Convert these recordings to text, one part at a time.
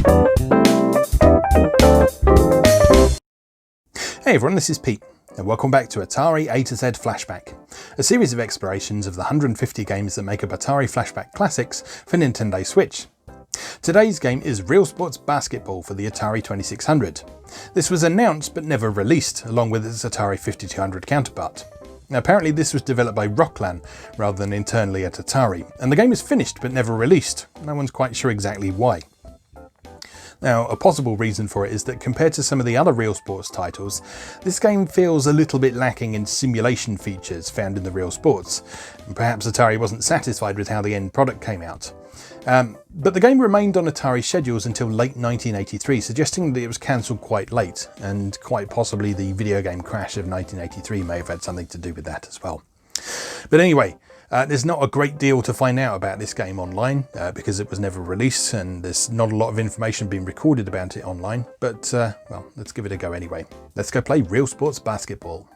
Hey everyone, this is Pete, and welcome back to Atari A to Z Flashback, a series of explorations of the 150 games that make up Atari Flashback Classics for Nintendo Switch. Today's game is RealSports Basketball for the Atari 2600. This was announced but never released, along with its Atari 5200 counterpart. Now, apparently this was developed by Rocklan rather than internally at Atari, and the game is finished but never released. No one's quite sure exactly why. Now, a possible reason for it is that compared to some of the other RealSports titles, this game feels a little bit lacking in simulation features found in the RealSports, and perhaps Atari wasn't satisfied with how the end product came out. But the game remained on Atari's schedules until late 1983, suggesting that it was cancelled quite late, and quite possibly the video game crash of 1983 may have had something to do with that as well. But anyway, there's not a great deal to find out about this game online because it was never released and there's not a lot of information being recorded about it online, but well, let's give it a go anyway. Let's go play RealSports Basketball.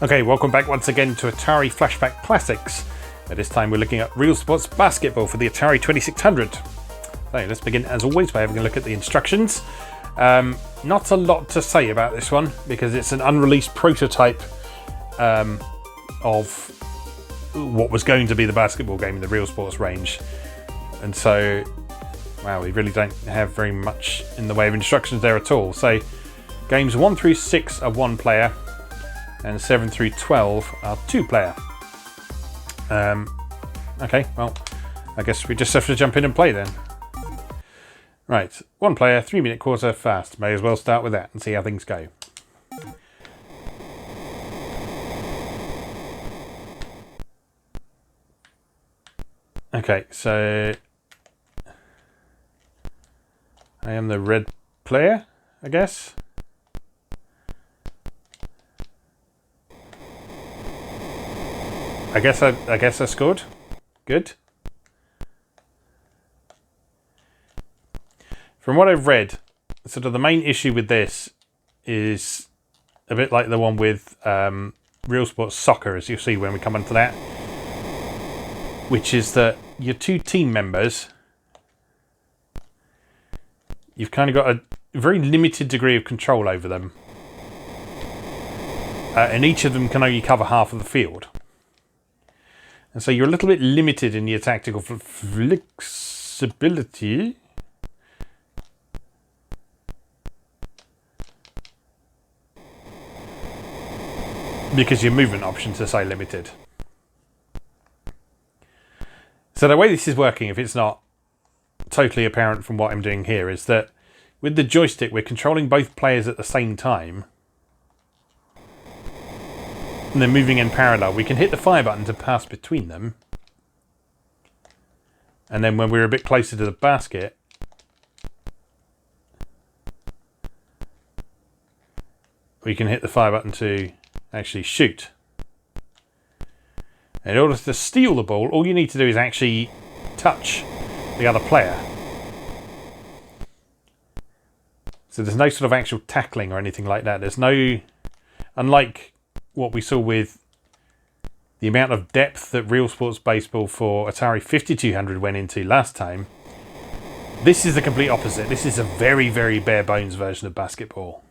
Okay, welcome back once again to Atari Flashback Classics. At this time we're looking at RealSports Basketball for the Atari 2600. So let's begin as always by having a look at the instructions. Not a lot to say about this one because it's an unreleased prototype of what was going to be the basketball game in the RealSports range, and so wow, we really don't have very much in the way of instructions there at all. So games 1 through 6 are 1 player and 7 through 12 are 2 player. Okay, well, I guess we just have to jump in and play then. Right, 1 player, 3-minute quarter, fast. May as well start with that and see how things go. Okay, so I am the red player, I guess. I guess I scored. Good. From what I've read, sort of the main issue with this is a bit like the one with RealSports Soccer, as you'll see when we come onto that, which is that your 2 team members, you've kind of got a very limited degree of control over them, and each of them can only cover half of the field, and so you're a little bit limited in your tactical flexibility. Because your movement options are so limited. So the way this is working, if it's not totally apparent from what I'm doing here, is that with the joystick we're controlling both players at the same time and they're moving in parallel. We can hit the fire button to pass between them, and then when we're a bit closer to the basket we can hit the fire button to actually shoot. In order to steal the ball, all you need to do is actually touch the other player. So there's no sort of actual tackling or anything like that. There's no, unlike what we saw with the amount of depth that RealSports Baseball for Atari 5200 went into last time, this is the complete opposite. This is a very, very bare bones version of basketball.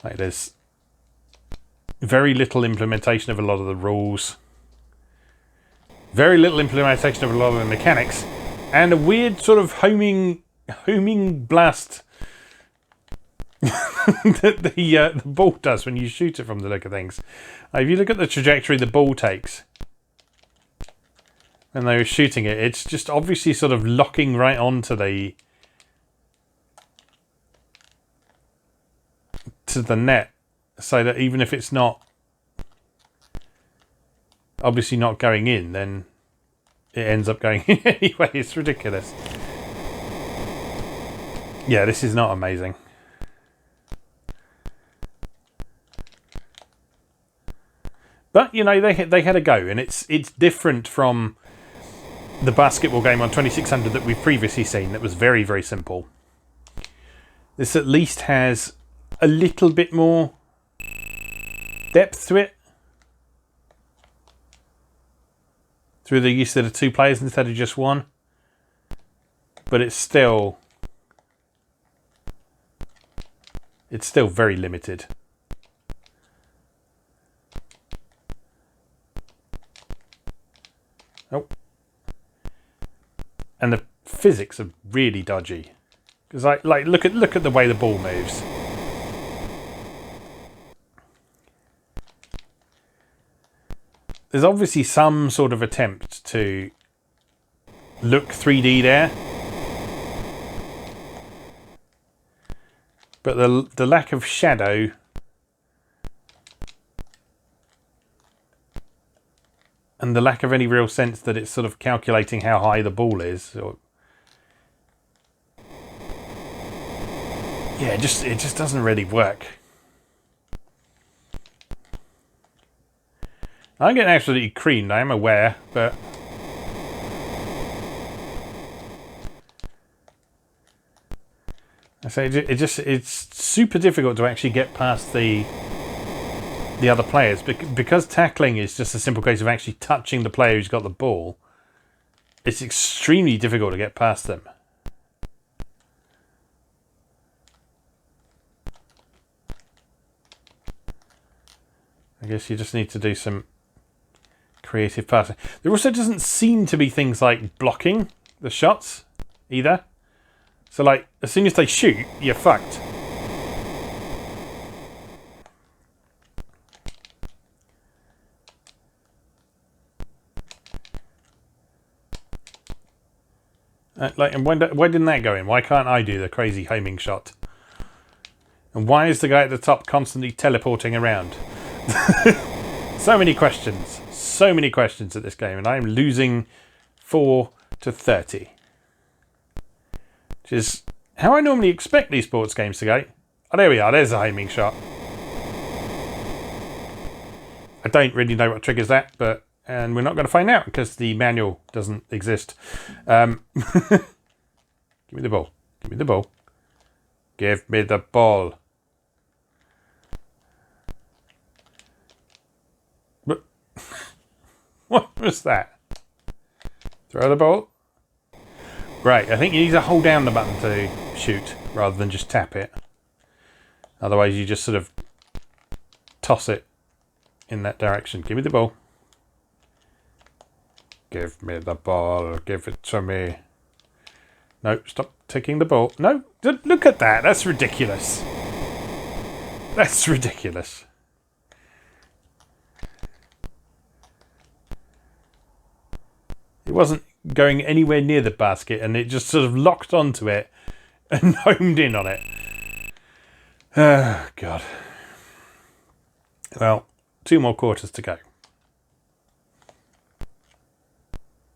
Like, there's very little implementation of a lot of the rules, very little implementation of a lot of the mechanics, and a weird sort of homing blast that the ball does when you shoot it from the look of things. If you look at the trajectory the ball takes when they were shooting it, it's just obviously sort of locking right onto the net, so that even if it's not obviously not going in, then it ends up going in anyway. It's ridiculous. Yeah, this is not amazing. But you know, they had a go, and it's different from the basketball game on 2600 that we've previously seen. That was very, very simple. This at least has a little bit more depth to it through the use of the 2 players instead of just 1. but it's still very limited. Oh. And the physics are really dodgy. Because like look at the way the ball moves. There's obviously some sort of attempt to look 3D there. But the lack of shadow and the lack of any real sense that it's sort of calculating how high the ball is, yeah, it just doesn't really work. I'm getting absolutely creamed, I am aware, but I say it's super difficult to actually get past the other players because tackling is just a simple case of actually touching the player who's got the ball. It's extremely difficult to get past them. I guess you just need to do some creative passing. There also doesn't seem to be things like blocking the shots either. So like as soon as they shoot, you're fucked. And why didn't that go in? Why can't I do the crazy homing shot? And why is the guy at the top constantly teleporting around? So many questions at this game, and I'm losing 4-30, which is how I normally expect these sports games to go. Oh, there we are. There's a homing shot. I don't really know what triggers that, and we're not going to find out because the manual doesn't exist. Give me the ball. Give me the ball. Give me the ball. What was that? Throw the ball. Right, I think you need to hold down the button to shoot rather than just tap it. Otherwise you just sort of toss it in that direction. Give me the ball. Give me the ball. Give it to me. No, stop taking the ball. No, look at that. That's ridiculous. That's ridiculous. It wasn't going anywhere near the basket and it just sort of locked onto it and homed in on it. Oh, God. Well, 2 more quarters to go.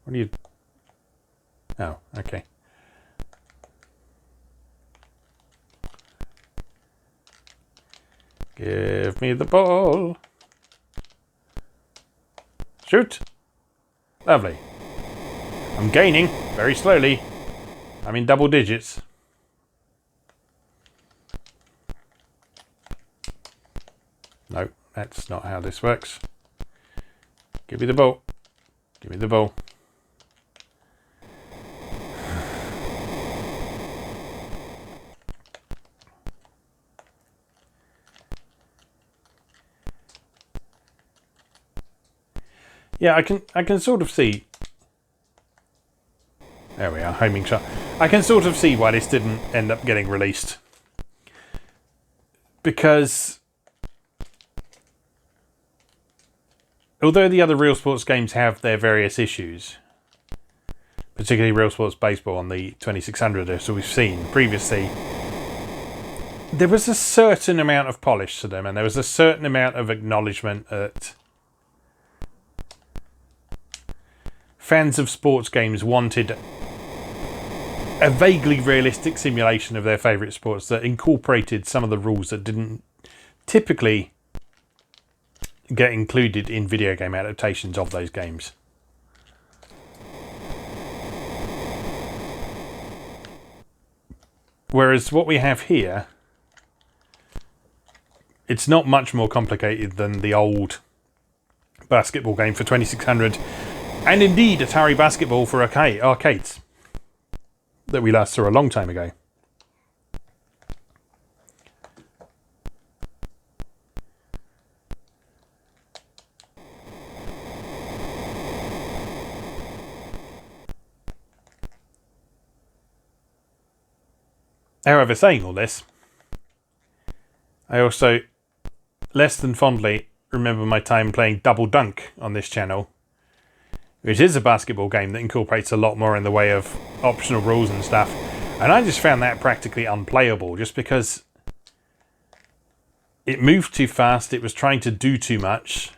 What are you... Oh, okay. Give me the ball. Shoot. Lovely. I'm gaining very slowly. I'm in double digits. No, that's not how this works. Give me the ball. Give me the ball. Yeah, I can sort of see. There we are, homing shot. I can sort of see why this didn't end up getting released. Because although the other RealSports games have their various issues, particularly RealSports Baseball on the 2600, as we've seen previously, there was a certain amount of polish to them and there was a certain amount of acknowledgement that fans of sports games wanted a vaguely realistic simulation of their favourite sports that incorporated some of the rules that didn't typically get included in video game adaptations of those games. Whereas what we have here, it's not much more complicated than the old basketball game for 2600 and indeed Atari Basketball for arcades. that we last saw a long time ago. However, saying all this, I also less than fondly remember my time playing Double Dunk on this channel, which is a basketball game that incorporates a lot more in the way of optional rules and stuff. And I just found that practically unplayable just because it moved too fast, it was trying to do too much.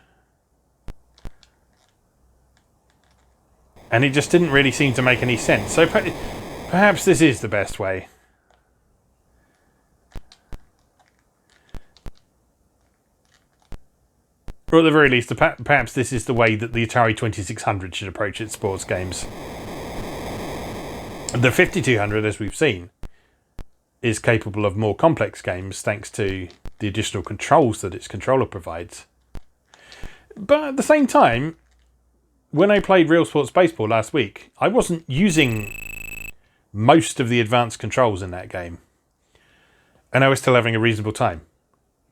And it just didn't really seem to make any sense. So perhaps this is the best way. Or at the very least, perhaps this is the way that the Atari 2600 should approach its sports games. The 5200, as we've seen, is capable of more complex games thanks to the additional controls that its controller provides. But at the same time, when I played RealSports Baseball last week, I wasn't using most of the advanced controls in that game. And I was still having a reasonable time.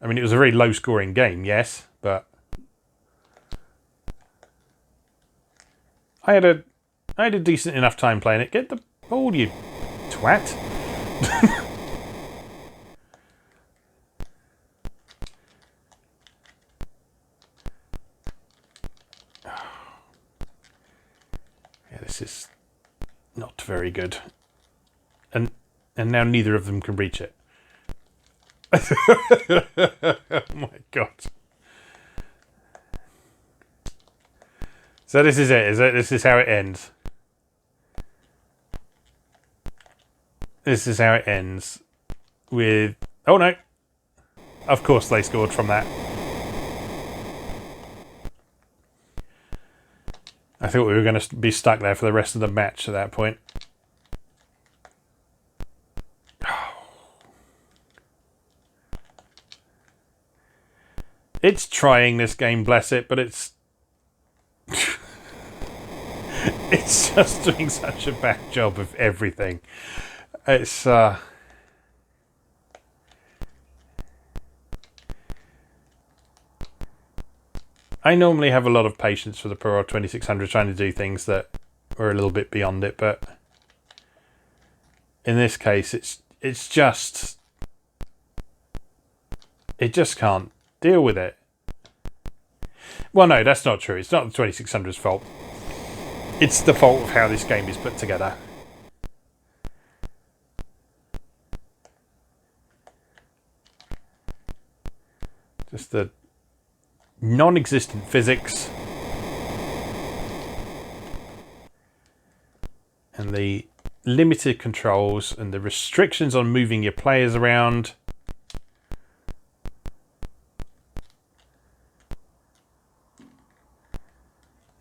I mean, it was a very low-scoring game, yes, but I had a decent enough time playing it. Get the ball, you twat. Yeah, this is not very good. And now neither of them can reach it. Oh my god. So this is it, is it? This is how it ends. This is how it ends. With... Oh no! Of course they scored from that. I thought we were going to be stuck there for the rest of the match at that point. It's trying this game, bless it, but it's... it's just doing such a bad job of everything. It's... I normally have a lot of patience for the Pro 2600 trying to do things that were a little bit beyond it, but in this case, it's just... It just can't deal with it. Well, no, that's not true. It's not the 2600's fault. It's the fault of how this game is put together. Just the non-existent physics and the limited controls and the restrictions on moving your players around.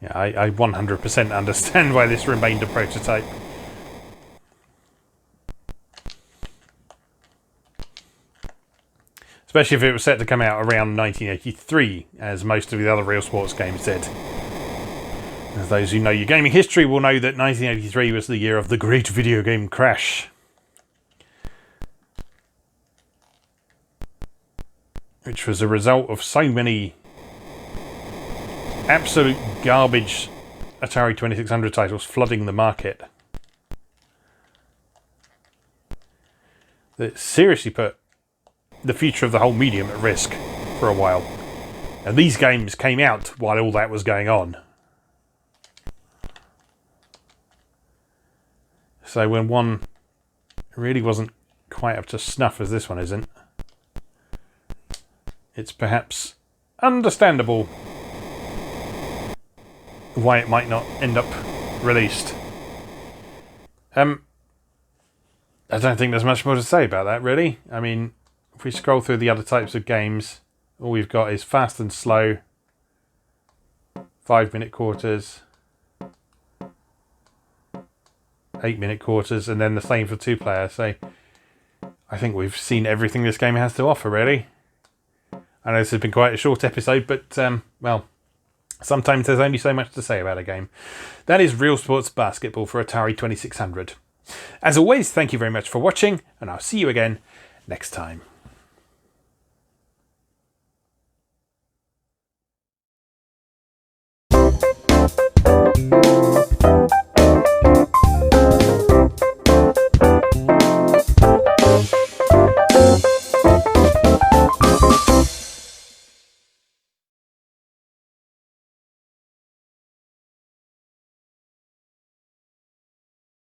Yeah, I 100% understand why this remained a prototype. Especially if it was set to come out around 1983, as most of the other RealSports games did. As those who know your gaming history will know that 1983 was the year of the great video game crash. Which was a result of so many absolute garbage Atari 2600 titles flooding the market that seriously put the future of the whole medium at risk for a while. And these games came out while all that was going on. So when one really wasn't quite up to snuff as this one isn't, it's perhaps understandable why it might not end up released. I don't think there's much more to say about that, really. I mean, if we scroll through the other types of games, all we've got is fast and slow, 5-minute quarters, 8-minute quarters, and then the same for 2-player. So I think we've seen everything this game has to offer, really. I know this has been quite a short episode, but, well, sometimes there's only so much to say about a game. That is RealSports Basketball for Atari 2600. As always, thank you very much for watching, and I'll see you again next time.